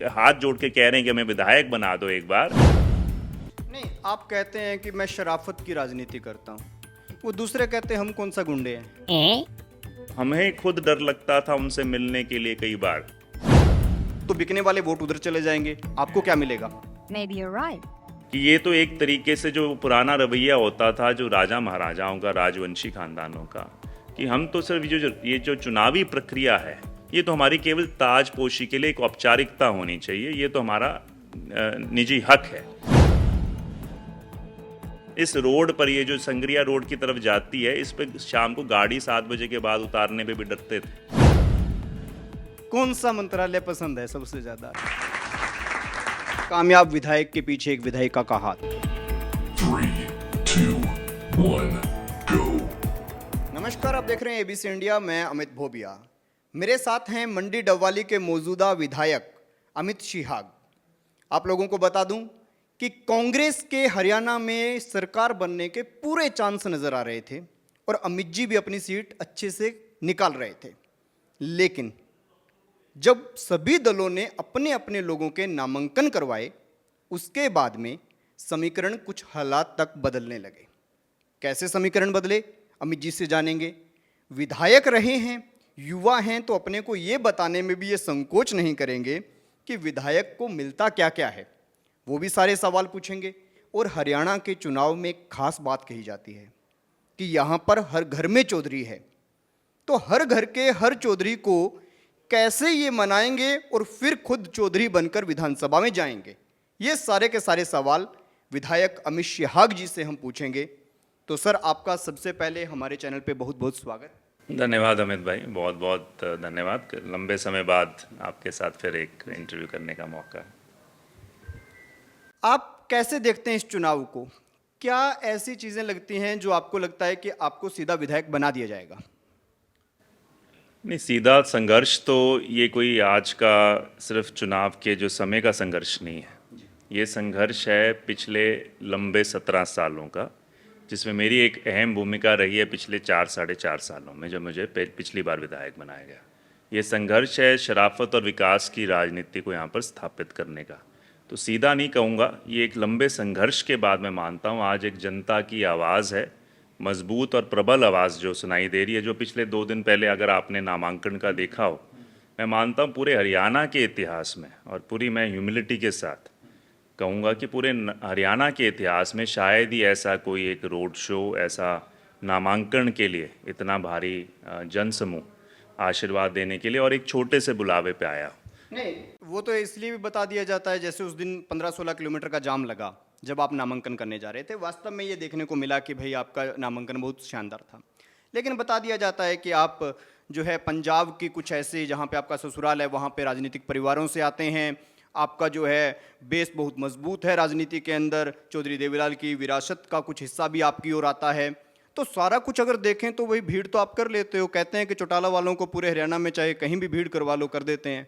हाथ जोड़ के कह रहे हैं कि हमें विधायक बना दो एक बार। नहीं, आप कहते हैं कि मैं शराफत की राजनीति करता हूँ, वो दूसरे कहते हैं हम कौन सा गुंडे हैं। हमें खुद डर लगता था उनसे मिलने के लिए कई बार। तो बिकने वाले वोट उधर चले जाएंगे, आपको क्या मिलेगा। Maybe you're right. कि ये तो एक तरीके से जो पुराना रवैया होता था जो राजा महाराजाओं का, राजवंशी खानदानों का, कि हम तो सिर्फ ये जो चुनावी प्रक्रिया है ये तो हमारी केवल ताजपोशी के लिए एक औपचारिकता होनी चाहिए, ये तो हमारा निजी हक है। इस रोड पर, ये जो संग्रिया रोड की तरफ जाती है, इस पे शाम को गाड़ी 7 बजे के बाद उतारने पे भी डरते थे। कौन सा मंत्रालय पसंद है सबसे ज्यादा। कामयाब विधायक के पीछे एक विधायिका का हाथ। 3, 2, 1, go. नमस्कार, आप देख रहे हैं एबीसी इंडिया, मैं अमित भोबिया। मेरे साथ हैं मंडी डबवाली के मौजूदा विधायक अमित शिहाग। आप लोगों को बता दूं कि कांग्रेस के हरियाणा में सरकार बनने के पूरे चांस नजर आ रहे थे और अमित जी भी अपनी सीट अच्छे से निकाल रहे थे, लेकिन जब सभी दलों ने अपने अपने लोगों के नामांकन करवाए उसके बाद में समीकरण कुछ हालात तक बदलने लगे। कैसे समीकरण बदले, अमित जी से जानेंगे। विधायक रहे हैं, युवा हैं, तो अपने को ये बताने में भी ये संकोच नहीं करेंगे कि विधायक को मिलता क्या क्या है, वो भी सारे सवाल पूछेंगे। और हरियाणा के चुनाव में एक खास बात कही जाती है कि यहाँ पर हर घर में चौधरी है, तो हर घर के हर चौधरी को कैसे ये मनाएंगे और फिर खुद चौधरी बनकर विधानसभा में जाएंगे, ये सारे के सारे सवाल विधायक अमित शिहाग जी से हम पूछेंगे। तो सर, आपका सबसे पहले हमारे चैनल पे बहुत बहुत स्वागत। धन्यवाद अमित भाई, बहुत बहुत धन्यवाद। लंबे समय बाद आपके साथ फिर एक इंटरव्यू करने का मौका। आप कैसे देखते हैं इस चुनाव को, क्या ऐसी चीज़ें लगती हैं जो आपको लगता है कि आपको सीधा विधायक बना दिया जाएगा। नहीं, सीधा संघर्ष तो ये कोई आज का सिर्फ चुनाव के जो समय का संघर्ष नहीं है, ये संघर्ष है पिछले लंबे 17 सालों का, जिसमें मेरी एक अहम भूमिका रही है पिछले 4-4.5 सालों में, जब मुझे पिछली बार विधायक बनाया गया। ये संघर्ष है शराफत और विकास की राजनीति को यहाँ पर स्थापित करने का। तो सीधा नहीं कहूँगा, ये एक लंबे संघर्ष के बाद मैं मानता हूँ आज एक जनता की आवाज़ है, मजबूत और प्रबल आवाज़ जो सुनाई दे रही है। जो पिछले 2 दिन पहले अगर आपने नामांकन का देखा हो, मैं मानता हूँ पूरे हरियाणा के इतिहास में, और पूरी मैं ह्यूमिलिटी के साथ कहूँगा कि पूरे हरियाणा के इतिहास में शायद ही ऐसा कोई एक रोड शो, ऐसा नामांकन के लिए इतना भारी जनसमूह आशीर्वाद देने के लिए और एक छोटे से बुलावे पे आया। नहीं, वो तो इसलिए भी बता दिया जाता है, जैसे उस दिन 15-16 किलोमीटर का जाम लगा जब आप नामांकन करने जा रहे थे। वास्तव में ये देखने को मिला कि भाई आपका नामांकन बहुत शानदार था, लेकिन बता दिया जाता है कि आप जो है पंजाब की कुछ ऐसे, जहाँ पे आपका ससुराल है, वहाँ पे राजनीतिक परिवारों से आते हैं। आपका जो है बेस बहुत मजबूत है राजनीति के अंदर, चौधरी देवीलाल की विरासत का कुछ हिस्सा भी आपकी ओर आता है। तो सारा कुछ अगर देखें तो वही भीड़ तो आप कर लेते हो। कहते हैं कि चौटाला वालों को पूरे हरियाणा में चाहे कहीं भी भीड़ करवा लो, कर देते हैं।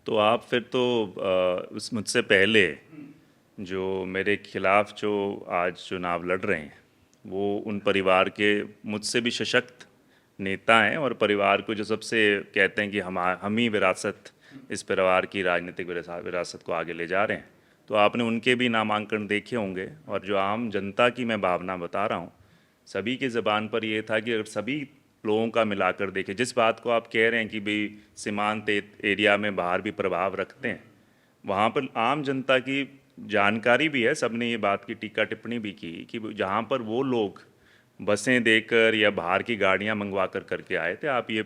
तो आप फिर तो उस मुझसे पहले जो मेरे खिलाफ जो आज चुनाव लड़ रहे हैं, वो उन परिवार के मुझसे भी सशक्त नेता हैं, और परिवार को जो सबसे कहते हैं कि हम ही विरासत, इस परिवार की राजनीतिक विरासत को आगे ले जा रहे हैं। तो आपने उनके भी नामांकन देखे होंगे, और जो आम जनता की मैं भावना बता रहा हूँ, सभी की ज़बान पर ये था कि अगर सभी लोगों का मिलाकर देखें, जिस बात को आप कह रहे हैं कि भाई सीमांत एरिया में बाहर भी प्रभाव रखते हैं, वहाँ पर आम जनता की जानकारी भी है, सबने ये बात की टीका टिप्पणी भी की कि जहाँ पर वो लोग बसें देकर या बाहर की गाड़ियाँ मंगवा कर करके आए थे, आप ये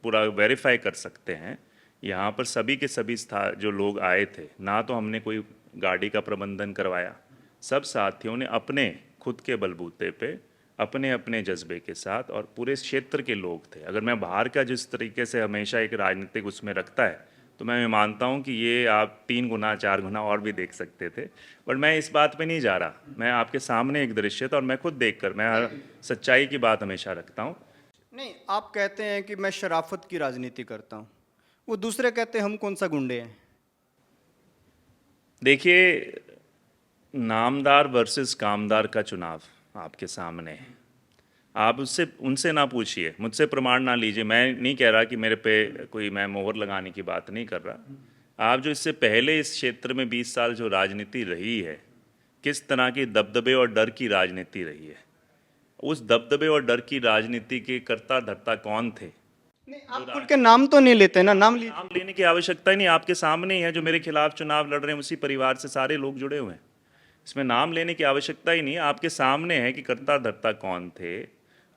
पूरा वेरीफाई कर सकते हैं। यहाँ पर सभी के सभी जो लोग आए थे, ना तो हमने कोई गाड़ी का प्रबंधन करवाया, सब साथियों ने अपने खुद के बलबूते पे, अपने अपने जज्बे के साथ, और पूरे क्षेत्र के लोग थे। अगर मैं बाहर का जिस तरीके से हमेशा एक राजनीतिक उसमें रखता है, तो मैं मानता हूँ कि ये आप 3 गुना 4 गुना और भी देख सकते थे, बट मैं इस बात पे नहीं जा रहा। मैं आपके सामने एक दृश्य था और मैं खुद देखकर, मैं हर सच्चाई की बात हमेशा रखता हूँ। नहीं, आप कहते हैं कि मैं शराफत की राजनीति करता हूँ, वो दूसरे कहते हैं हम कौन सा गुंडे हैं। देखिए, नामदार वर्सेस कामदार का चुनाव आपके सामने है। आप उनसे ना पूछिए, मुझसे प्रमाण ना लीजिए। मैं नहीं कह रहा कि मेरे पे कोई, मैं मोहर लगाने की बात नहीं कर रहा। आप जो इससे पहले इस क्षेत्र में 20 साल जो राजनीति रही है, किस तरह की दबदबे और डर की राजनीति रही है, उस दबदबे और डर की राजनीति के कर्ता धर्ता कौन थे? नहीं, आप खुल के नाम तो नहीं लेते ना, नाम लीजिए। नाम लेने की आवश्यकता ही नहीं, आपके सामने ही है। जो मेरे खिलाफ चुनाव लड़ रहे हैं उसी परिवार से सारे लोग जुड़े हुए हैं, इसमें नाम लेने की आवश्यकता ही नहीं। आपके सामने है कि कर्ता धर्ता कौन थे,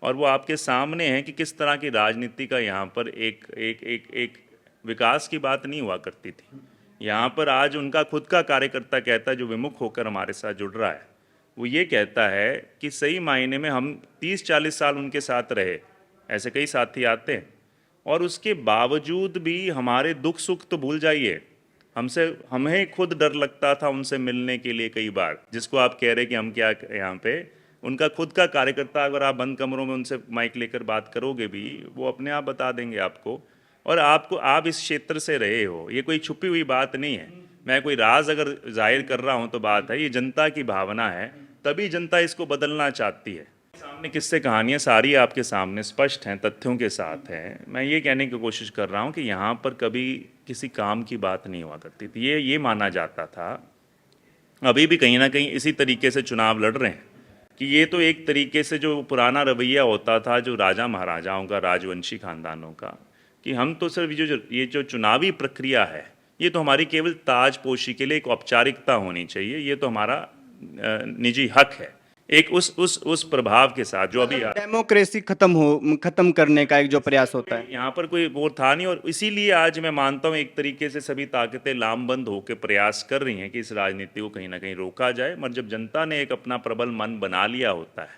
और वो आपके सामने है कि किस तरह की राजनीति का यहाँ पर एक विकास की बात नहीं हुआ करती थी। यहाँ पर आज उनका खुद का कार्यकर्ता कहता है, जो विमुख होकर हमारे साथ जुड़ रहा है, वो ये कहता है कि सही मायने में हम 30-40 साल उनके साथ रहे, ऐसे कई साथी आते हैं, और उसके बावजूद भी हमारे दुख सुख तो भूल जाइए, हमें खुद डर लगता था उनसे मिलने के लिए कई बार। जिसको आप कह रहे कि हम क्या यहाँ पे, उनका खुद का कार्यकर्ता, अगर आप बंद कमरों में उनसे माइक लेकर बात करोगे भी, वो अपने आप बता देंगे आपको। और आप इस क्षेत्र से रहे हो, ये कोई छुपी हुई बात नहीं है। मैं कोई राज अगर जाहिर कर रहा हूँ तो बात है, ये जनता की भावना है, तभी जनता इसको बदलना चाहती है। सामने किस्से कहानियाँ सारी आपके सामने स्पष्ट हैं, तथ्यों के साथ हैं। मैं ये कहने की कोशिश कर रहा हूँ कि यहाँ पर कभी किसी काम की बात नहीं हुआ करती थी। ये माना जाता था, अभी भी कहीं ना कहीं इसी तरीके से चुनाव लड़ रहे हैं कि ये तो एक तरीके से जो पुराना रवैया होता था, जो राजा महाराजाओं का, राजवंशी खानदानों का, कि हम तो सिर्फ ये जो चुनावी प्रक्रिया है, ये तो हमारी केवल ताजपोशी के लिए एक औपचारिकता होनी चाहिए, ये तो हमारा निजी हक है। एक उस प्रभाव के साथ जो अभी डेमोक्रेसी खत्म करने का एक जो प्रयास होता है, यहाँ पर कोई वो था नहीं, और इसीलिए आज मैं मानता हूँ एक तरीके से सभी ताकतें लामबंद होकर प्रयास कर रही हैं कि इस राजनीति को कहीं ना कहीं रोका जाए। मगर जब जनता ने एक अपना प्रबल मन बना लिया होता है,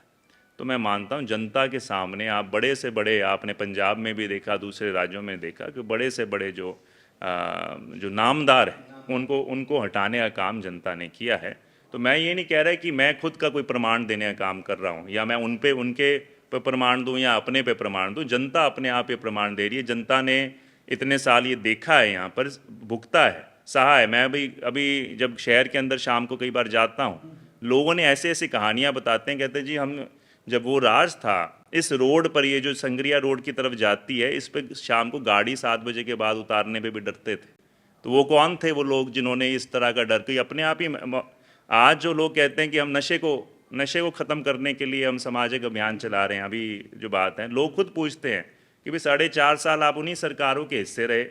तो मैं मानता हूँ जनता के सामने आप बड़े से बड़े, आपने पंजाब में भी देखा, दूसरे राज्यों में देखा कि बड़े से बड़े जो नामदार हैं, उनको हटाने का काम जनता ने किया है। तो मैं ये नहीं कह रहा कि मैं खुद का कोई प्रमाण देने का काम कर रहा हूँ, या मैं उनके पे प्रमाण दूँ या अपने पे प्रमाण दूँ। जनता अपने आप ये प्रमाण दे रही है। जनता ने इतने साल ये देखा है, यहाँ पर भुगता है, सहा है। मैं अभी जब शहर के अंदर शाम को कई बार जाता हूँ, लोगों ने ऐसे ऐसी कहानियाँ बताते हैं, कहते हैं जी हम जब वो राज था, इस रोड पर, ये जो संगरिया रोड की तरफ जाती है, इस पर शाम को गाड़ी 7 बजे के बाद उतारने पे भी डरते थे। तो वो कौन थे वो लोग जिन्होंने इस तरह का डर, कि अपने आप ही आज जो लोग कहते हैं कि हम नशे को ख़त्म करने के लिए हम सामाजिक अभियान चला रहे हैं, अभी जो बात है, लोग खुद पूछते हैं कि भाई 4.5 साल आप उन्हीं सरकारों के हिस्से रहे,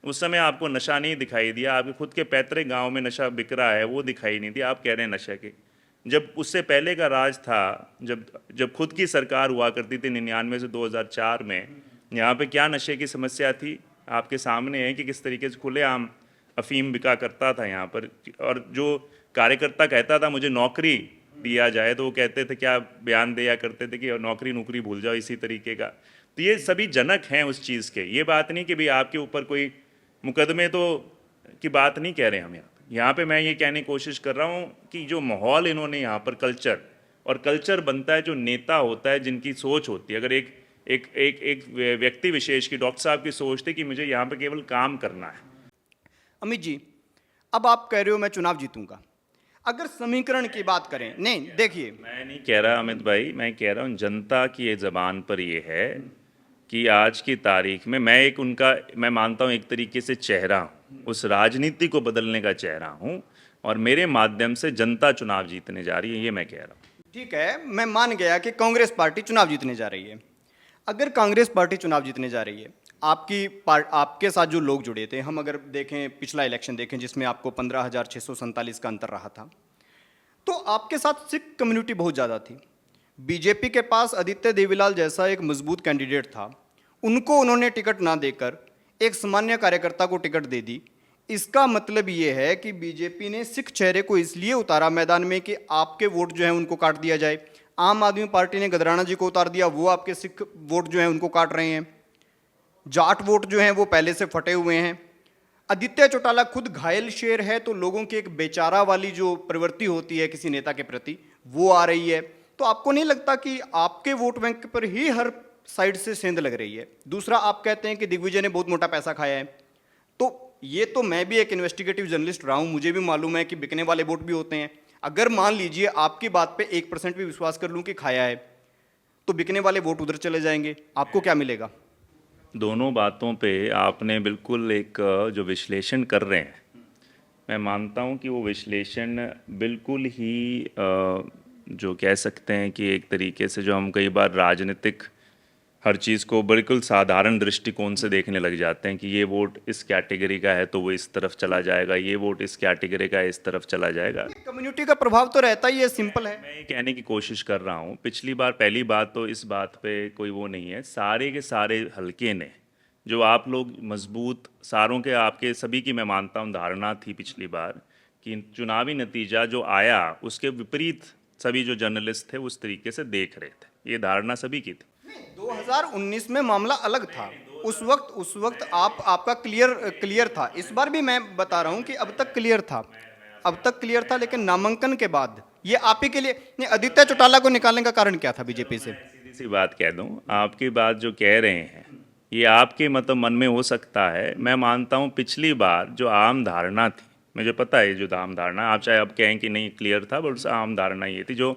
उस समय आपको नशा नहीं दिखाई दिया, आपके खुद के पैतृक गांव में नशा बिक रहा है वो दिखाई नहीं दिया, आप कह रहे हैं नशे के। जब उससे पहले का राज था, जब खुद की सरकार हुआ करती थी 99 से 2004 में, यहाँ पे क्या नशे की समस्या थी आपके सामने है कि किस तरीके से खुलेआम अफीम बिका करता था यहाँ पर। और जो कार्यकर्ता कहता था मुझे नौकरी दिया जाए, तो वो कहते थे, क्या बयान दिया करते थे कि नौकरी भूल जाओ, इसी तरीके का। तो ये सभी जनक हैं उस चीज़ के। ये बात नहीं कि भाई आपके ऊपर कोई मुकदमे तो की बात नहीं कह रहे हम यहाँ पे मैं ये कहने की कोशिश कर रहा हूँ कि जो माहौल इन्होंने यहाँ पर कल्चर बनता है, जो नेता होता है, जिनकी सोच होती है, अगर एक व्यक्ति विशेष की, डॉक्टर साहब की सोच थी कि मुझे यहाँ पे केवल काम करना है। अमित जी, अब आप कह रहे हो मैं चुनाव जीतूंगा, अगर समीकरण की बात करें, नहीं देखिए, मैं नहीं कह रहा अमित भाई, मैं कह रहा हूँ जनता की ये ज़बान पर ये है कि आज की तारीख में मैं मानता हूँ एक तरीके से चेहरा हूँ, उस राजनीति को बदलने का चेहरा हूँ, और मेरे माध्यम से जनता चुनाव जीतने जा रही है, ये मैं कह रहा हूँ। ठीक है, मैं मान गया कि कांग्रेस पार्टी चुनाव जीतने जा रही है। अगर कांग्रेस पार्टी चुनाव जीतने जा रही है, आपके साथ जो लोग जुड़े थे, हम अगर देखें पिछला इलेक्शन देखें जिसमें आपको 15,647 का अंतर रहा था, तो आपके साथ सिख कम्युनिटी बहुत ज़्यादा थी। बीजेपी के पास आदित्य देवीलाल जैसा एक मजबूत कैंडिडेट था, उनको उन्होंने टिकट ना देकर एक सामान्य कार्यकर्ता को टिकट दे दी। इसका मतलब ये है कि बीजेपी ने सिख चेहरे को इसलिए उतारा मैदान में कि आपके वोट जो हैं उनको काट दिया जाए। आम आदमी पार्टी ने गदराना जी को उतार दिया, वो आपके सिख वोट जो हैं उनको काट रहे हैं। जाट वोट जो हैं वो पहले से फटे हुए हैं। आदित्य चौटाला खुद घायल शेर है, तो लोगों की एक बेचारा वाली जो प्रवृत्ति होती है किसी नेता के प्रति, वो आ रही है। तो आपको नहीं लगता कि आपके वोट बैंक पर ही हर साइड से सेंध लग रही है? दूसरा, आप कहते हैं कि दिग्विजय ने बहुत मोटा पैसा खाया है, तो ये तो मैं भी एक इन्वेस्टिगेटिव जर्नलिस्ट रहा हूं, मुझे भी मालूम है कि बिकने वाले वोट भी होते हैं। अगर मान लीजिए आपकी बात पे 1% भी विश्वास कर लूं कि खाया है, तो बिकने वाले वोट उधर चले जाएंगे, आपको क्या मिलेगा? दोनों बातों पे आपने बिल्कुल एक जो विश्लेषण कर रहे हैं, मैं मानता हूँ कि वो विश्लेषण बिल्कुल ही जो कह सकते हैं कि एक तरीके से जो हम कई बार राजनीतिक हर चीज़ को बिल्कुल साधारण दृष्टिकोण से देखने लग जाते हैं कि ये वोट इस कैटेगरी का है तो वो इस तरफ चला जाएगा, ये वोट इस कैटेगरी का है इस तरफ चला जाएगा। कम्युनिटी का प्रभाव तो रहता ही है, सिंपल है। मैं ये कहने की कोशिश कर रहा हूँ, पिछली बार पहली बात तो इस बात पे कोई वो नहीं है, सारे के सारे हलके ने जो आप लोग मजबूत सारों के आपके सभी की मैं मानता हूँ धारणा थी पिछली बार कि चुनावी नतीजा जो आया उसके विपरीत सभी जो जर्नलिस्ट थे उस तरीके से देख रहे थे, ये धारणा सभी की थी। 2019 में मामला अलग था। उस वक्त आपका क्लियर था। इस बार भी मैं बता रहा हूं कि अब तक क्लियर था, लेकिन नामांकन के बाद ये आप ही के लिए नहीं, आदित्य चौटाला को निकालने का कारण क्या था बीजेपी से? सीधी सी बात कह दूं, आपकी बात जो कह रहे हैं ये आपके मतलब मन में हो सकता है। मैं मानता हूं पिछली बार जो आम धारणा थी, मुझे पता है जो आम धारणा, आप चाहे अब कहें कि नहीं क्लियर था, बट आम धारणा ये थी जो,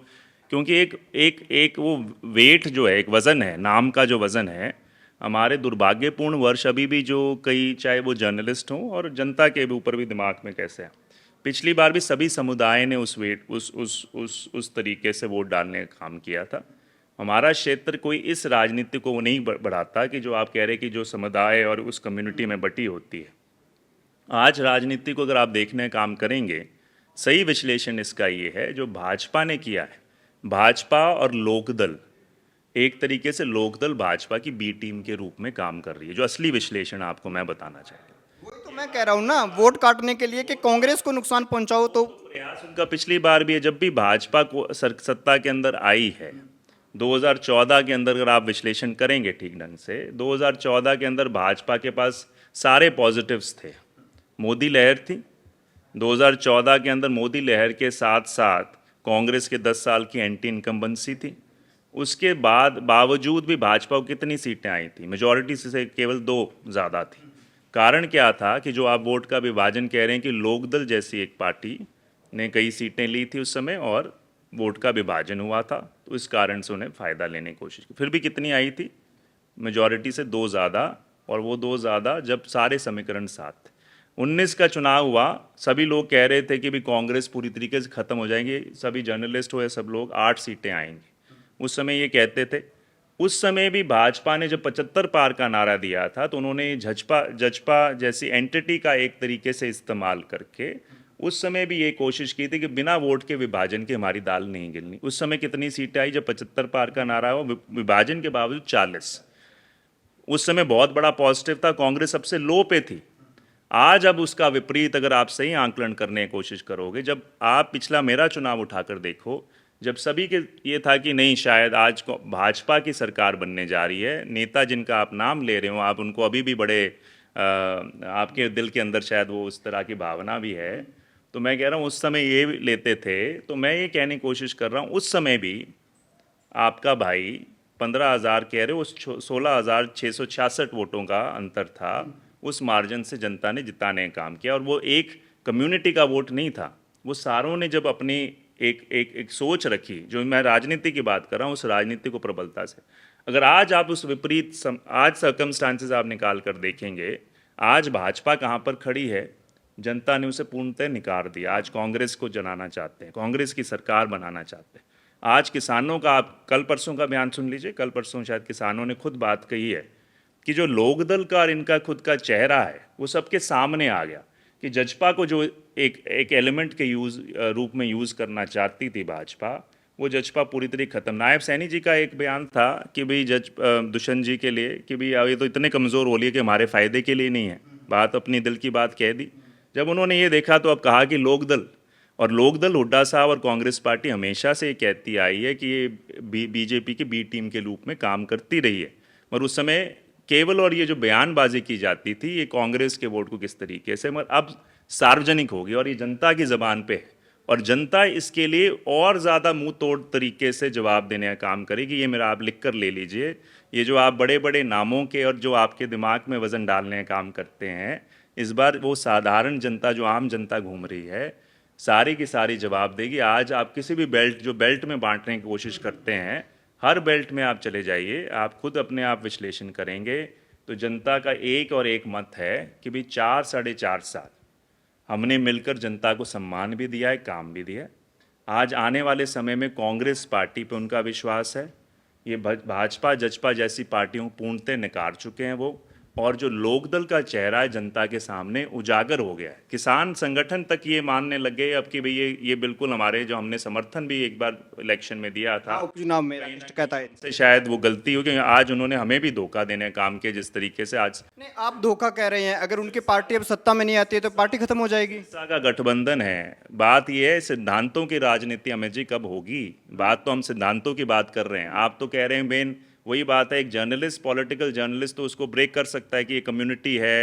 क्योंकि एक वो वेट जो है, एक वज़न है, नाम का जो वज़न है, हमारे दुर्भाग्यपूर्ण वर्ष अभी भी जो कई चाहे वो जर्नलिस्ट हों और जनता के भी ऊपर भी दिमाग में कैसे है, पिछली बार भी सभी समुदाय ने उस वेट उस तरीके से वोट डालने का काम किया था। हमारा क्षेत्र कोई इस राजनीति को वो नहीं बढ़ाता कि जो आप कह रहे कि जो समुदाय और उस कम्युनिटी में बटी होती है। आज राजनीति को अगर आप देखने का काम करेंगे, सही विश्लेषण इसका ये है जो भाजपा ने किया है, भाजपा और लोकदल एक तरीके से लोकदल भाजपा की बी टीम के रूप में काम कर रही है, जो असली विश्लेषण आपको मैं बताना चाहता हूँ। वही तो मैं कह रहा हूं ना, वोट काटने के लिए कि कांग्रेस को नुकसान पहुंचाओ। तो प्रयास उनका पिछली बार भी है, जब भी भाजपा को सत्ता के अंदर आई है 2014 के अंदर, अगर आप विश्लेषण करेंगे ठीक ढंग से, 2014 के अंदर भाजपा के पास सारे पॉजिटिव्स थे। मोदी लहर थी 2014 के अंदर, मोदी लहर के साथ साथ कांग्रेस के 10 साल की एंटी इनकम्बेंसी थी। उसके बाद बावजूद भी भाजपा को कितनी सीटें आई थी? मेजॉरिटी से केवल 2 ज़्यादा थी। कारण क्या था कि जो आप वोट का विभाजन कह रहे हैं कि लोकदल जैसी एक पार्टी ने कई सीटें ली थी उस समय और वोट का विभाजन हुआ था, तो इस कारण से उन्हें फ़ायदा लेने की कोशिश की। फिर भी कितनी आई थी? मेजॉरिटी से 2 ज़्यादा, और वो 2 ज़्यादा जब सारे समीकरण साथ थे। 19 का चुनाव हुआ, सभी लोग कह रहे थे कि भी कांग्रेस पूरी तरीके से ख़त्म हो जाएंगे, सभी जर्नलिस्ट हुए सब लोग, 8 सीटें आएंगी उस समय ये कहते थे। उस समय भी भाजपा ने जब 75 पार का नारा दिया था तो उन्होंने जजपा जैसी एंटिटी का एक तरीके से इस्तेमाल करके उस समय भी ये कोशिश की थी कि बिना वोट के विभाजन के हमारी दाल नहीं गिरनी। उस समय कितनी सीटें आई जब 75 पार का नारा हुआ? विभाजन के बावजूद 40। उस समय बहुत बड़ा पॉजिटिव था, कांग्रेस सबसे लो पे थी। आज अब उसका विपरीत अगर आप सही आंकलन करने की कोशिश करोगे, जब आप पिछला मेरा चुनाव उठाकर देखो, जब सभी के ये था कि नहीं शायद आज को भाजपा की सरकार बनने जा रही है, नेता जिनका आप नाम ले रहे हो आप उनको अभी भी बड़े आपके दिल के अंदर शायद वो उस तरह की भावना भी है, तो मैं कह रहा हूँ उस समय ये लेते थे। तो मैं ये कहने की कोशिश कर रहा हूँ उस समय भी आपका भाई 15,000 कह रहे हो, उस 16,666 वोटों का अंतर था, उस मार्जिन से जनता ने जिताने का काम किया। और वो एक कम्युनिटी का वोट नहीं था, वो सारों ने जब अपनी एक सोच रखी, जो मैं राजनीति की बात कर रहा हूँ, उस राजनीति को प्रबलता से, अगर आज आप उस विपरीत आज सर्कमस्टांसेस आप निकाल कर देखेंगे, आज भाजपा कहाँ पर खड़ी है, जनता ने उसे पूर्णतः निकार दिया। आज कांग्रेस को जलाना चाहते हैं, कांग्रेस की सरकार बनाना चाहते हैं। आज किसानों का, आप कल परसों का बयान सुन लीजिए, कल परसों शायद किसानों ने खुद बात कही है कि जो लोकदल का और इनका खुद का चेहरा है वो सबके सामने आ गया कि जजपा को जो एक एलिमेंट के रूप में यूज़ करना चाहती थी भाजपा, वो जजपा पूरी तरीके खत्म। नायब सैनी जी का एक बयान था कि भाई दुष्यंत जी के लिए कि भाई ये तो इतने कमज़ोर हो लिए कि हमारे फ़ायदे के लिए नहीं है, बात अपनी दिल की बात कह दी। जब उन्होंने ये देखा तो अब कहा कि लोकदल हुड्डा साहब और कांग्रेस पार्टी हमेशा से ये कहती आई है कि ये बीजेपी की बी टीम के रूप में काम करती रही है, मगर उस समय केवल और ये जो बयानबाजी की जाती थी ये कांग्रेस के वोट को किस तरीके से, मगर अब सार्वजनिक होगी और ये जनता की ज़बान पे है और जनता इसके लिए और ज़्यादा मुंह तोड़ तरीके से जवाब देने का काम करेगी। ये मेरा आप लिख कर ले लीजिए, ये जो आप बड़े बड़े नामों के और जो आपके दिमाग में वज़न डालने का काम करते हैं, इस बार वो साधारण जनता, जो आम जनता घूम रही है, सारी की सारी जवाब देगी। आज आप किसी भी बेल्ट में बांटने की कोशिश करते हैं, हर बेल्ट में आप चले जाइए, आप खुद अपने आप विश्लेषण करेंगे तो जनता का एक और एक मत है कि भाई 4 साढ़े 4 साल हमने मिलकर जनता को सम्मान भी दिया है, काम भी दिया है। आज आने वाले समय में कांग्रेस पार्टी पे उनका विश्वास है। ये भाजपा जजपा जैसी पार्टियों को पूर्णतः नकार चुके हैं वो, और जो लोकदल का चेहरा है जनता के सामने उजागर हो गया है। किसान संगठन तक ये मानने लग गए अब कि भाई ये बिल्कुल हमारे, जो हमने समर्थन भी एक बार इलेक्शन में दिया था, उपचुनाव में राष्ट्र कहता है। से शायद वो गलती हो गई। आज उन्होंने हमें भी धोखा देने का काम किया जिस तरीके से। आज नहीं, आप धोखा कह रहे हैं। अगर उनकी पार्टी अब सत्ता में नहीं आती है तो पार्टी खत्म हो जाएगी। का गठबंधन है। बात यह है सिद्धांतों की राजनीति अमित जी कब होगी। बात तो हम सिद्धांतों की बात कर रहे हैं, आप तो कह रहे हैं बेन वही बात है। एक जर्नलिस्ट, पॉलिटिकल जर्नलिस्ट तो उसको ब्रेक कर सकता है कि ये कम्युनिटी है,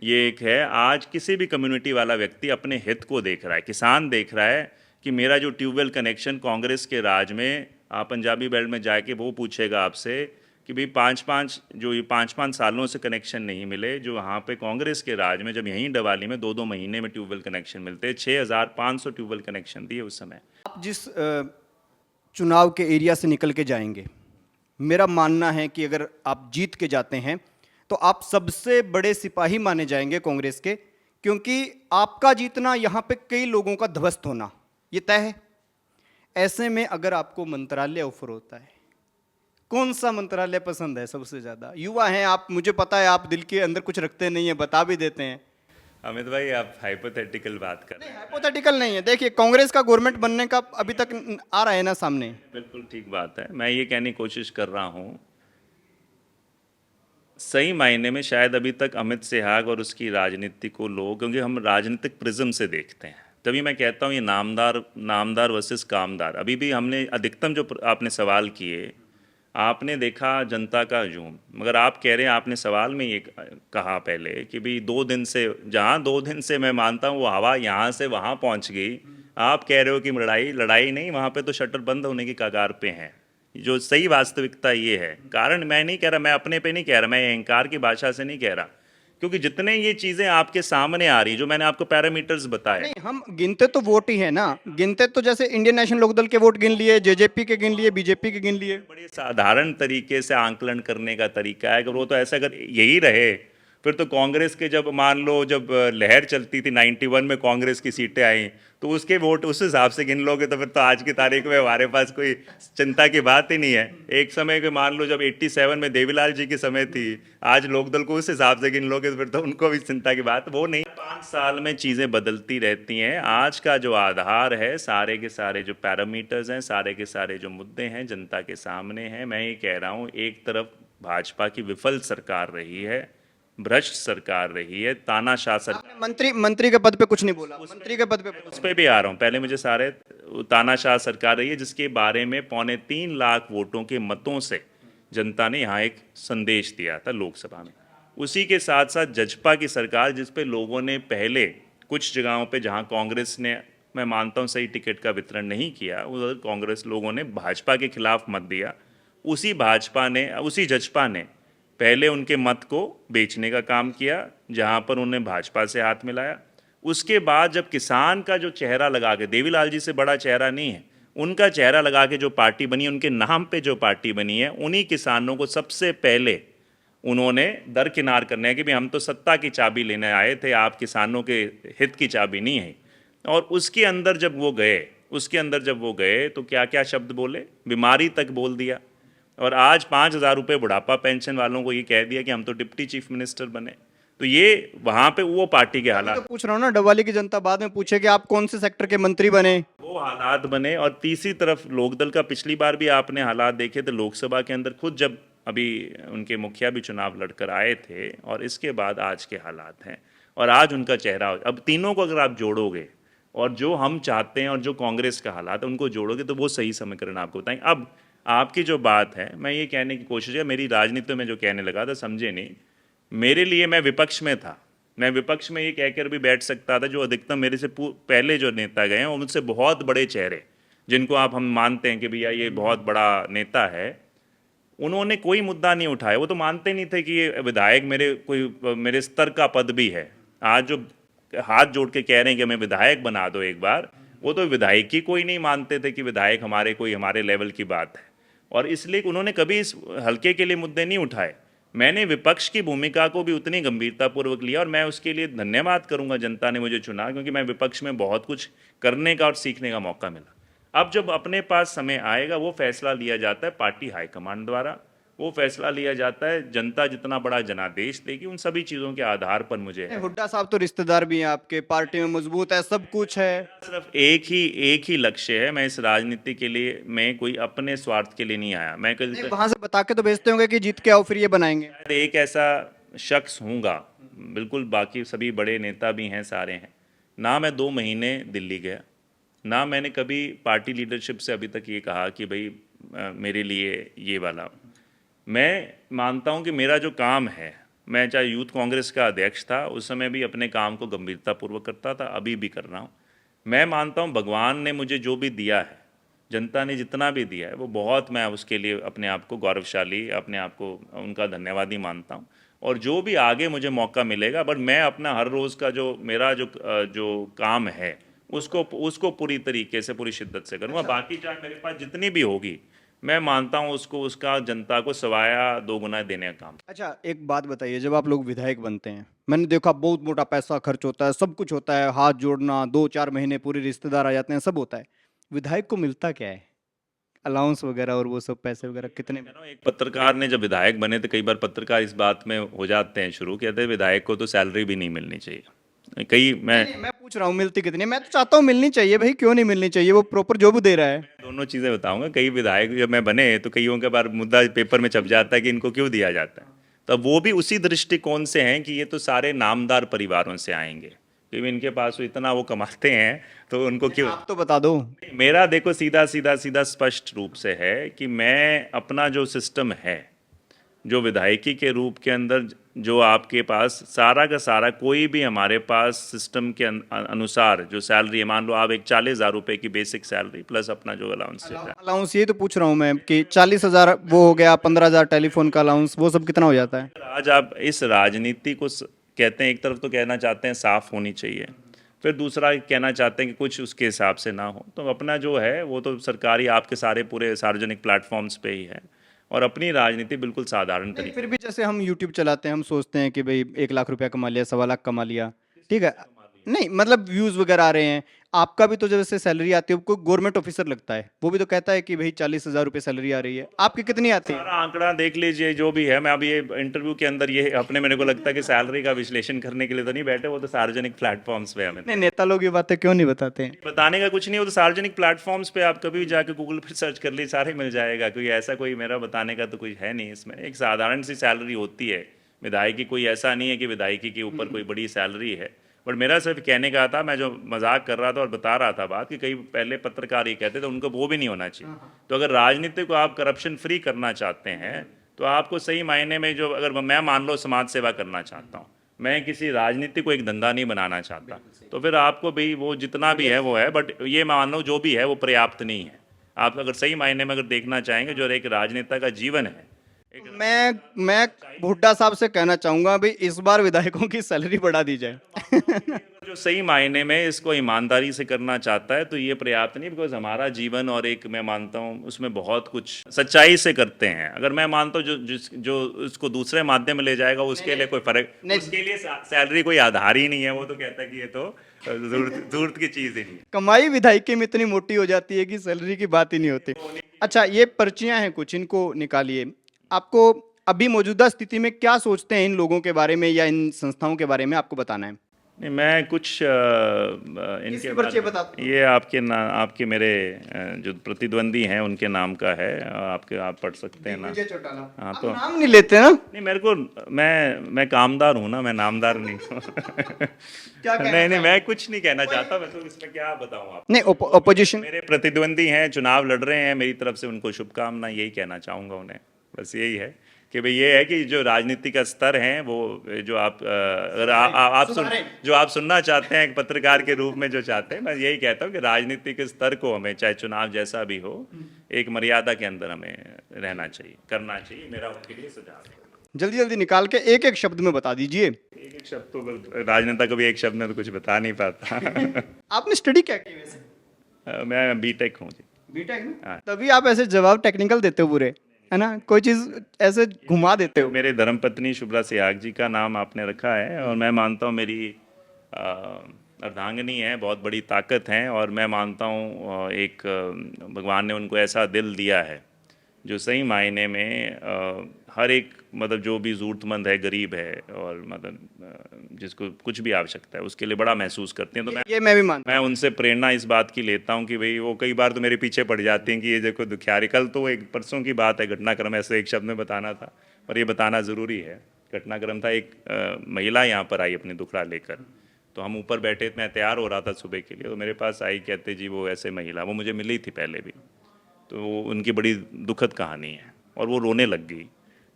ये एक है। आज किसी भी कम्युनिटी वाला व्यक्ति अपने हित को देख रहा है। किसान देख रहा है कि मेरा जो ट्यूबवेल कनेक्शन कांग्रेस के राज में, आप पंजाबी बेल्ट में जाके वो पूछेगा आपसे कि भाई 5-5 सालों से कनेक्शन नहीं मिले, जो वहाँ पे कांग्रेस के राज में, जब यहीं डवाली में 2-2 महीने में ट्यूबवेल कनेक्शन मिलते, 6,500 ट्यूबवेल कनेक्शन दिए उस समय। आप जिस चुनाव के एरिया से निकल के जाएंगे, मेरा मानना है कि अगर आप जीत के जाते हैं तो आप सबसे बड़े सिपाही माने जाएंगे कांग्रेस के, क्योंकि आपका जीतना यहाँ पे कई लोगों का ध्वस्त होना ये तय है। ऐसे में अगर आपको मंत्रालय ऑफर होता है, कौन सा मंत्रालय पसंद है सबसे ज़्यादा? युवा हैं आप, मुझे पता है आप दिल के अंदर कुछ रखते नहीं है, बता भी देते हैं। अमित भाई आप हाइपोथेटिकल बात कर रहे हैं। हाइपोथेटिकल नहीं है। देखिए कांग्रेस का गवर्नमेंट बनने का अभी तक आ रहा है ना सामने। बिल्कुल ठीक बात है। मैं ये कहने की कोशिश कर रहा हूँ, सही मायने में शायद अभी तक अमित सहवाग और उसकी राजनीति को लोग, क्योंकि हम राजनीतिक प्रिज्म से देखते हैं, तभी मैं कहता हूँ ये नामदार वर्सेस कामदार। अभी भी हमने अधिकतम जो आपने सवाल किए, आपने देखा जनता का हजूम। मगर आप कह रहे हैं, आपने सवाल में ये कहा पहले कि भाई 2 दिन से, जहाँ 2 दिन से मैं मानता हूँ वो हवा यहाँ से वहाँ पहुँच गई, आप कह रहे हो कि लड़ाई नहीं, वहाँ पे तो शटर बंद होने की कगार पे हैं। जो सही वास्तविकता ये है। कारण मैं नहीं कह रहा, मैं अपने पे नहीं कह रहा, मैं अहंकार की भाषा से नहीं कह रहा, क्योंकि जितने ये चीज़ें आपके सामने आ रही, जो मैंने आपको पैरामीटर्स बताए। नहीं, हम गिनते तो वोट ही है ना। गिनते तो जैसे इंडियन नेशनल लोकदल के वोट गिन लिए, जेजेपी के गिन लिए, बीजेपी के गिन लिए। बड़े साधारण तरीके से आंकलन करने का तरीका है। अगर वो तो ऐसा, अगर यही रहे फिर तो कांग्रेस के, जब मान लो जब लहर चलती थी 91 में कांग्रेस की सीटें आई, तो उसके वोट उस हिसाब से गिन लोगे तो फिर तो आज की तारीख में हमारे पास कोई चिंता की बात ही नहीं है। एक समय के मान लो जब 87 में देवीलाल जी की समय थी, आज लोकदल को उस हिसाब से गिन लोगे तो फिर तो उनको भी चिंता की बात वो नहीं। 5 साल में चीज़ें बदलती रहती हैं। आज का जो आधार है, सारे के सारे जो पैरामीटर्स हैं, सारे के सारे जो मुद्दे हैं जनता के सामने हैं। मैं ये कह रहा हूँ, एक तरफ भाजपा की विफल सरकार रही है, भ्रष्ट सरकार रही है, तानाशाह सरकार। मंत्री के पद पे कुछ नहीं बोला, मंत्री के पद पे उस पर भी आ रहा हूँ। पहले मुझे सारे तानाशाह सरकार रही है, जिसके बारे में 3.25 लाख वोटों के मतों से जनता ने यहाँ एक संदेश दिया था लोकसभा में। उसी के साथ साथ जजपा की सरकार, जिस पे लोगों ने पहले कुछ जगहों पे, जहाँ कांग्रेस ने, मैं मानता हूँ सही टिकट का वितरण नहीं किया, उधर कांग्रेस लोगों ने भाजपा के खिलाफ मत दिया। उसी जजपा ने पहले उनके मत को बेचने का काम किया, जहां पर उन्होंने भाजपा से हाथ मिलाया। उसके बाद जब किसान का जो चेहरा लगा के, देवीलाल जी से बड़ा चेहरा नहीं है, उनका चेहरा लगा के जो पार्टी बनी, उनके नाम पे जो पार्टी बनी है, उन्हीं किसानों को सबसे पहले उन्होंने दरकिनार करना है कि भाई हम तो सत्ता की चाबी लेने आए थे, आप किसानों के हित की चाबी नहीं है। और उसके अंदर जब वो गए तो क्या क्या शब्द बोले, बीमारी तक बोल दिया। और आज 5,000 रुपये बुढ़ापा पेंशन वालों को ये कह दिया कि हम तो डिप्टी चीफ मिनिस्टर बने। तो ये वहाँ पे वो पार्टी के हालात, तो पूछ रहा हूँ ना, डबवाली की जनता बाद में पूछे कि आप कौन से सेक्टर के मंत्री बने, वो हालात बने। और तीसरी तरफ लोकदल का पिछली बार भी आपने हालात देखे थे लोकसभा के अंदर, खुद जब अभी उनके मुखिया भी चुनाव लड़कर आए थे, और इसके बाद आज के हालात हैं। और आज उनका चेहरा, अब तीनों को अगर आप जोड़ोगे और जो हम चाहते हैं और जो कांग्रेस का हालात है उनको जोड़ोगे तो वो सही समीकरण आपको बताएंगे। अब आपकी जो बात है, मैं ये कहने की कोशिश है, मेरी राजनीति में जो कहने लगा था समझे नहीं। मेरे लिए, मैं विपक्ष में था, मैं विपक्ष में ये कहकर भी बैठ सकता था, जो अधिकतम मेरे से पहले जो नेता गए हैं उनसे बहुत बड़े चेहरे, जिनको हम मानते हैं कि भैया ये बहुत बड़ा नेता है, उन्होंने कोई मुद्दा नहीं उठाया। वो तो मानते नहीं थे कि ये विधायक मेरे स्तर का पद भी है। आज जो हाथ जोड़ के कह रहे हैं कि हमें विधायक बना दो एक बार, वो तो विधायक ही कोई नहीं मानते थे कि विधायक हमारे लेवल की बात है। और इसलिए उन्होंने कभी इस हल्के के लिए मुद्दे नहीं उठाए। मैंने विपक्ष की भूमिका को भी उतनी गंभीरतापूर्वक लिया और मैं उसके लिए धन्यवाद करूंगा जनता ने मुझे चुना, क्योंकि मैं विपक्ष में बहुत कुछ करने का और सीखने का मौका मिला। अब जब अपने पास समय आएगा वो फैसला लिया जाता है पार्टी हाईकमान द्वारा, वो फैसला लिया जाता है, जनता जितना बड़ा जनादेश देगी उन सभी चीज़ों के आधार पर मुझे हुड्डा साहब तो रिश्तेदार भी हैं आपके, पार्टी में मजबूत है, सब कुछ है। सिर्फ एक ही लक्ष्य है। मैं इस राजनीति के लिए, मैं कोई अपने स्वार्थ के लिए नहीं आया। मैं कल वहां से बता के तो भेजते होंगे कि जीत के आओ फिर ये बनाएंगे। एक ऐसा शख्स हूँगा, बिल्कुल बाकी सभी बड़े नेता भी हैं, सारे हैं ना। मैं 2 महीने दिल्ली गया ना, मैंने कभी पार्टी लीडरशिप से अभी तक ये कहा कि भाई मेरे लिए ये वाला। मैं मानता हूँ कि मेरा जो काम है, मैं चाहे यूथ कांग्रेस का अध्यक्ष था उस समय भी अपने काम को गंभीरतापूर्वक करता था, अभी भी कर रहा हूँ। मैं मानता हूँ भगवान ने मुझे जो भी दिया है, जनता ने जितना भी दिया है, वो बहुत, मैं उसके लिए अपने आप को गौरवशाली, अपने आप को उनका धन्यवादी मानता हूँ। और जो भी आगे मुझे मौका मिलेगा, बट मैं अपना हर रोज़ का जो मेरा जो काम है उसको पूरी तरीके से, पूरी शिद्दत से करूँगा। बाकी चाहे मेरे पास जितनी भी होगी, मैं मानता हूँ उसका जनता को सवाया 2 गुना देने का काम। अच्छा, एक बात बताइए, जब आप लोग विधायक बनते हैं, मैंने देखा बहुत मोटा पैसा खर्च होता है, सब कुछ होता है, हाथ जोड़ना, 2-4 महीने पूरे रिश्तेदार आ जाते हैं, सब होता है। विधायक को मिलता क्या है? अलाउंस वगैरह और वो सब पैसे वगैरह कितने? एक पत्रकार ने जब विधायक बने तो कई बार पत्रकार इस बात में हो जाते हैं शुरू, कहते हैं विधायक को तो सैलरी भी नहीं मिलनी चाहिए। मैं पूछ रहा हूँ मिलती कितनी है? मैं तो चाहता हूँ मिलनी चाहिए भाई, क्यों नहीं मिलनी चाहिए? वो प्रॉपर जॉब दे रहा है। दोनों चीज़ें बताऊंगा। कई विधायक जब मैं बने तो कईयों के बार मुद्दा पेपर में छप जाता है कि इनको क्यों दिया जाता है, तो वो भी उसी दृष्टिकोण से हैं कि ये तो सारे नामदार परिवारों से आएंगे, क्योंकि इनके पास तो इतना वो कमाते हैं, तो उनको क्यों। आप तो बता दो। मेरा देखो सीधा स्पष्ट रूप से है कि मैं अपना जो सिस्टम है, जो विधायकी के रूप के अंदर जो आपके पास सारा का सारा कोई भी हमारे पास सिस्टम के अनुसार जो सैलरी है, मान लो आप एक 40,000 रुपये की बेसिक सैलरी प्लस अपना जो अलाउंस है। अलाउंस ये तो पूछ रहा हूँ मैं कि 40,000 वो हो गया, 15,000 टेलीफोन का अलाउंस, वो सब कितना हो जाता है? आज आप इस राजनीति को कहते हैं, एक तरफ तो कहना चाहते हैं साफ होनी चाहिए, फिर दूसरा कहना चाहते हैं कि कुछ उसके हिसाब से ना हो। तो अपना जो है वो तो सरकारी आपके सारे पूरे सार्वजनिक प्लेटफॉर्म्स पे ही है, और अपनी राजनीति बिल्कुल साधारण तरीके। फिर भी जैसे हम यूट्यूब चलाते हैं, हम सोचते हैं कि भाई 1 लाख रुपया कमा लिया, 1.25 लाख कमा लिया, ठीक है, नहीं मतलब व्यूज वगैरह आ रहे हैं। आपका भी तो जैसे सैलरी आती है, कोई गवर्नमेंट ऑफिसर लगता है, वो भी तो कहता है कि भाई 40,000 रुपये सैलरी आ रही है, आपकी कितनी आती है? सारा आंकड़ा देख लीजिए जो भी है। मैं अभी ये इंटरव्यू के अंदर ये अपने, मेरे को लगता है कि सैलरी का विश्लेषण करने के लिए तो नहीं बैठे, वो तो सार्वजनिक प्लेटफॉर्म्स पे हमें नहीं, नेता लोग ये बातें क्यों नहीं बताते हैं? बताने का कुछ नहीं, वो तो सार्वजनिक प्लेटफॉर्म्स पे आप कभी भी जाकर गूगल पर सर्च कर लीजिए, सारे मिल जाएगा। क्योंकि ऐसा कोई मेरा बताने का तो कुछ है नहीं इसमें। एक साधारण सी सैलरी होती है विधायकी, कोई ऐसा नहीं है कि विधायकी के ऊपर कोई बड़ी सैलरी है। बट मेरा सिर्फ कहने का था, मैं जो मजाक कर रहा था और बता रहा था बात, कि कई पहले पत्रकार ये कहते थे उनको वो भी नहीं होना चाहिए। तो अगर राजनीति को आप करप्शन फ्री करना चाहते हैं तो आपको सही मायने में जो, अगर मैं मान लो समाज सेवा करना चाहता हूँ, मैं किसी राजनीति को एक धंधा नहीं बनाना चाहता, तो फिर आपको भी वो जितना भी है वो है, बट ये मान लो जो भी है वो पर्याप्त नहीं है। आप अगर सही मायने में अगर देखना चाहेंगे जो एक राजनेता का जीवन है। मैं हुड्डा साहब से कहना चाहूंगा भाई इस बार विधायकों की सैलरी बढ़ा दी जाए। जो सही मायने में इसको ईमानदारी से करना चाहता है तो ये पर्याप्त नहीं, बिकॉज हमारा जीवन और एक, मैं मानता हूँ उसमें बहुत कुछ सच्चाई से करते हैं। अगर मैं मानता हूँ जो उसको दूसरे माध्यम में ले जाएगा उसके लिए कोई फर्क, उसके लिए सैलरी कोई आधार ही नहीं है। वो तो कहता है कि ये तो जरूरत की चीज़ ही नहीं है। कमाई विधायकी में इतनी मोटी हो जाती है कि सैलरी की बात ही नहीं होती। अच्छा, ये पर्चियां हैं कुछ, इनको निकालिए। आपको अभी मौजूदा स्थिति में क्या सोचते हैं इन लोगों के बारे में या इन संस्थाओं के बारे में, आपको बताना है? नहीं, मैं कुछ इनके बारे, ये आपके मेरे जो प्रतिद्वंदी हैं उनके नाम का है, आप पढ़ सकते हैं ना। हाँ, तो नाम नहीं लेते ना? नहीं, मेरे को, मैं कामदार हूँ ना, मैं नामदार नहीं हूँ। नहीं, मैं कुछ नहीं कहना चाहता। मैं तो इसमें क्या बताऊँ आप। नहीं, ओपोजिशन मेरे प्रतिद्वंदी हैं, चुनाव लड़ रहे हैं, मेरी तरफ से उनको शुभकामना, यही कहना चाहूँगा उन्हें। बस यही है कि भाई ये है कि जो राजनीति का स्तर है वो, जो अगर आप सुनना चाहते हैं एक पत्रकार के रूप में जो चाहते हैं, मैं यही कहता हूँ कि राजनीति के स्तर को हमें, चाहे चुनाव जैसा भी हो, एक मर्यादा के अंदर हमें रहना चाहिए, करना चाहिए। मेरा उनके लिए सुझाव है। जल्दी जल्दी निकाल के एक एक शब्द में बता दीजिए। एक शब्द तो राजनेता कभी एक शब्द में तो कुछ बता नहीं पाता। आपने स्टडी क्या की वैसे? मैं बीटेक हूँ जी। बीटेक में? हाँ। तभी आप ऐसे जवाब टेक्निकल देते हो पूरे। है ना, कोई चीज़ ऐसे घुमा देते हो। मेरे धर्मपत्नी शुभ्रा सियाग जी का नाम आपने रखा है और मैं मानता हूँ मेरी अर्धांगिनी है, बहुत बड़ी ताकत है और मैं मानता हूँ भगवान ने उनको ऐसा दिल दिया है जो सही मायने में हर एक मतलब जो भी ज़रूरतमंद है, गरीब है और मतलब जिसको कुछ भी आवश्यकता है उसके लिए बड़ा महसूस करते हैं। तो ये मैं भी मानता मैं उनसे प्रेरणा इस बात की लेता हूँ कि भाई वो कई बार तो मेरे पीछे पड़ जाती हैं कि ये देखो दुखियारी। कल तो एक परसों की बात है, घटनाक्रम ऐसे एक शब्द में बताना था पर ये बताना ज़रूरी है। घटनाक्रम था एक महिला यहाँ पर आई अपनी दुखड़ा लेकर, तो हम ऊपर बैठे, मैं तैयार हो रहा था सुबह के लिए, तो मेरे पास आई, कहते जी वो ऐसे महिला, वो मुझे मिली थी पहले भी, तो उनकी बड़ी दुखद कहानी है और वो रोने लग गई।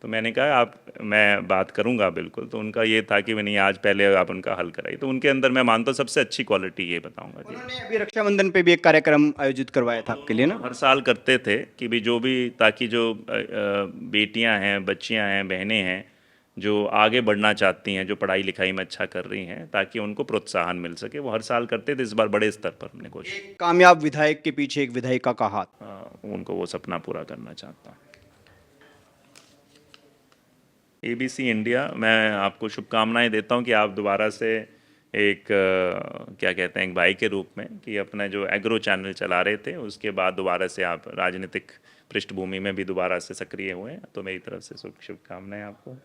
तो मैंने कहा मैं बात करूंगा बिल्कुल। तो उनका ये था कि नहीं, आज पहले आप उनका हल कराइए। तो उनके अंदर मैं मानता हूँ सबसे अच्छी क्वालिटी ये बताऊंगा जी। उन्होंने अभी रक्षाबंधन पे भी एक कार्यक्रम आयोजित करवाया था आपके लिए ना। हर साल करते थे कि भी जो भी, ताकि जो बेटियां हैं, बच्चियां हैं, बहनें हैं जो आगे बढ़ना चाहती हैं, जो पढ़ाई लिखाई में अच्छा कर रही हैं, ताकि उनको प्रोत्साहन मिल सके, वो हर साल करते थे। इस बार बड़े स्तर पर हमने कोशिश, एक कामयाब विधायक के पीछे एक विधायिका का हाथ। उनको वो सपना पूरा करना चाहता हूँ। एबीसी इंडिया, मैं आपको शुभकामनाएं देता हूं कि आप दोबारा से एक क्या कहते हैं, एक भाई के रूप में, कि अपना जो एग्रो चैनल चला रहे थे उसके बाद दोबारा से आप राजनीतिक पृष्ठभूमि में भी दोबारा से सक्रिय हुए, तो मेरी तरफ से शुभकामनाएं आपको।